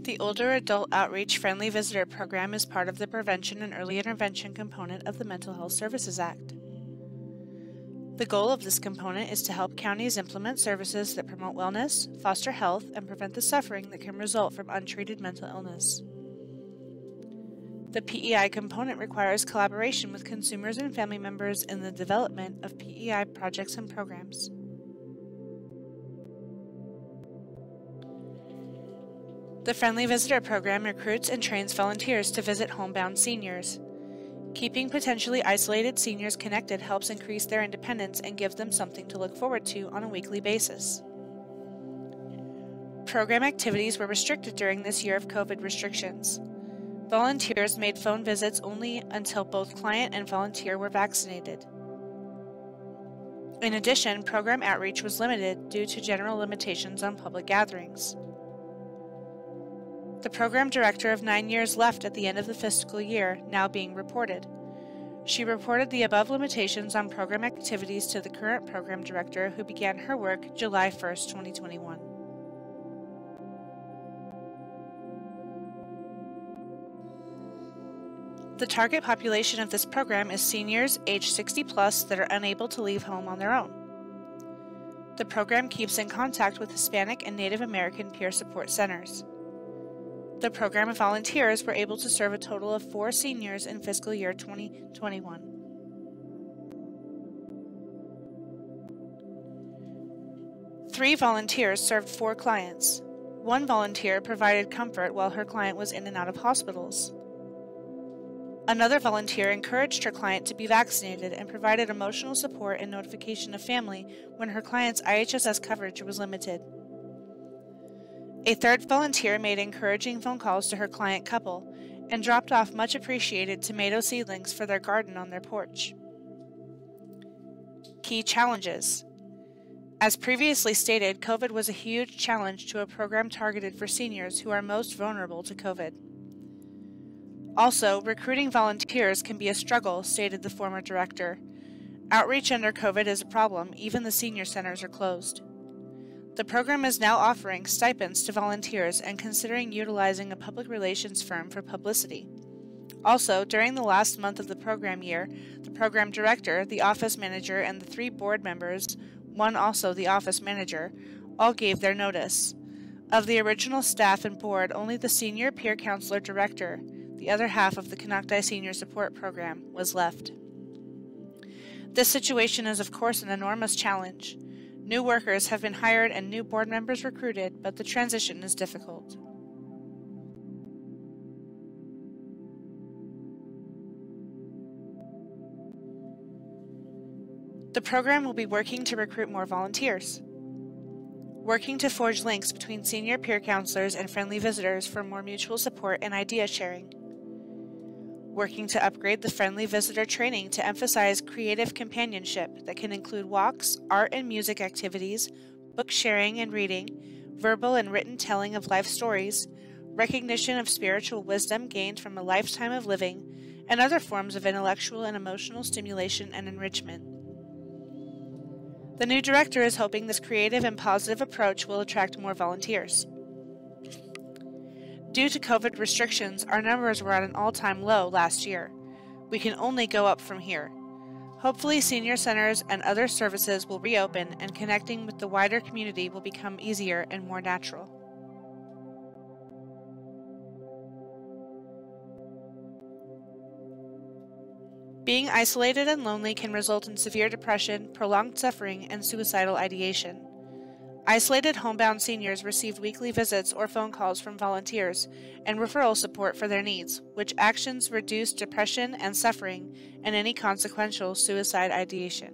The Older Adult Outreach Friendly Visitor Program is part of the Prevention and Early Intervention component of the Mental Health Services Act. The goal of this component is to help counties implement services that promote wellness, foster health, and prevent the suffering that can result from untreated mental illness. The PEI component requires collaboration with consumers and family members in the development of PEI projects and programs. The Friendly Visitor Program recruits and trains volunteers to visit homebound seniors. Keeping potentially isolated seniors connected helps increase their independence and gives them something to look forward to on a weekly basis. Program activities were restricted during this year of COVID restrictions. Volunteers made phone visits only until both client and volunteer were vaccinated. In addition, program outreach was limited due to general limitations on public gatherings. The program director of 9 years left at the end of the fiscal year, now being reported. She reported the above limitations on program activities to the current program director, who began her work July 1st, 2021. The target population of this program is seniors age 60+ that are unable to leave home on their own. The program keeps in contact with Hispanic and Native American peer support centers. The program of volunteers were able to serve a total of 4 seniors in fiscal year 2021. Three volunteers served 4 clients. 1 volunteer provided comfort while her client was in and out of hospitals. Another volunteer encouraged her client to be vaccinated and provided emotional support and notification of family when her client's IHSS coverage was limited. A third volunteer made encouraging phone calls to her client couple and dropped off much appreciated tomato seedlings for their garden on their porch. Key challenges. As previously stated, COVID was a huge challenge to a program targeted for seniors who are most vulnerable to COVID. Also, recruiting volunteers can be a struggle, stated the former director. Outreach under COVID is a problem, even the senior centers are closed. The program is now offering stipends to volunteers and considering utilizing a public relations firm for publicity. Also, during the last month of the program year, the program director, the office manager, and the 3 board members, one also the office manager, all gave their notice. Of the original staff and board, only the senior peer counselor director, the other half of the Konocti Senior Support Program, was left. This situation is of course an enormous challenge. New workers have been hired and new board members recruited, but the transition is difficult. The program will be working to recruit more volunteers, working to forge links between senior peer counselors and friendly visitors for more mutual support and idea sharing, working to upgrade the friendly visitor training to emphasize creative companionship that can include walks, art and music activities, book sharing and reading, verbal and written telling of life stories, recognition of spiritual wisdom gained from a lifetime of living, and other forms of intellectual and emotional stimulation and enrichment. The new director is hoping this creative and positive approach will attract more volunteers. Due to COVID restrictions, our numbers were at an all-time low last year. We can only go up from here. Hopefully, senior centers and other services will reopen and connecting with the wider community will become easier and more natural. Being isolated and lonely can result in severe depression, prolonged suffering, and suicidal ideation. Isolated homebound seniors receive weekly visits or phone calls from volunteers and referral support for their needs, which actions reduce depression and suffering and any consequential suicide ideation.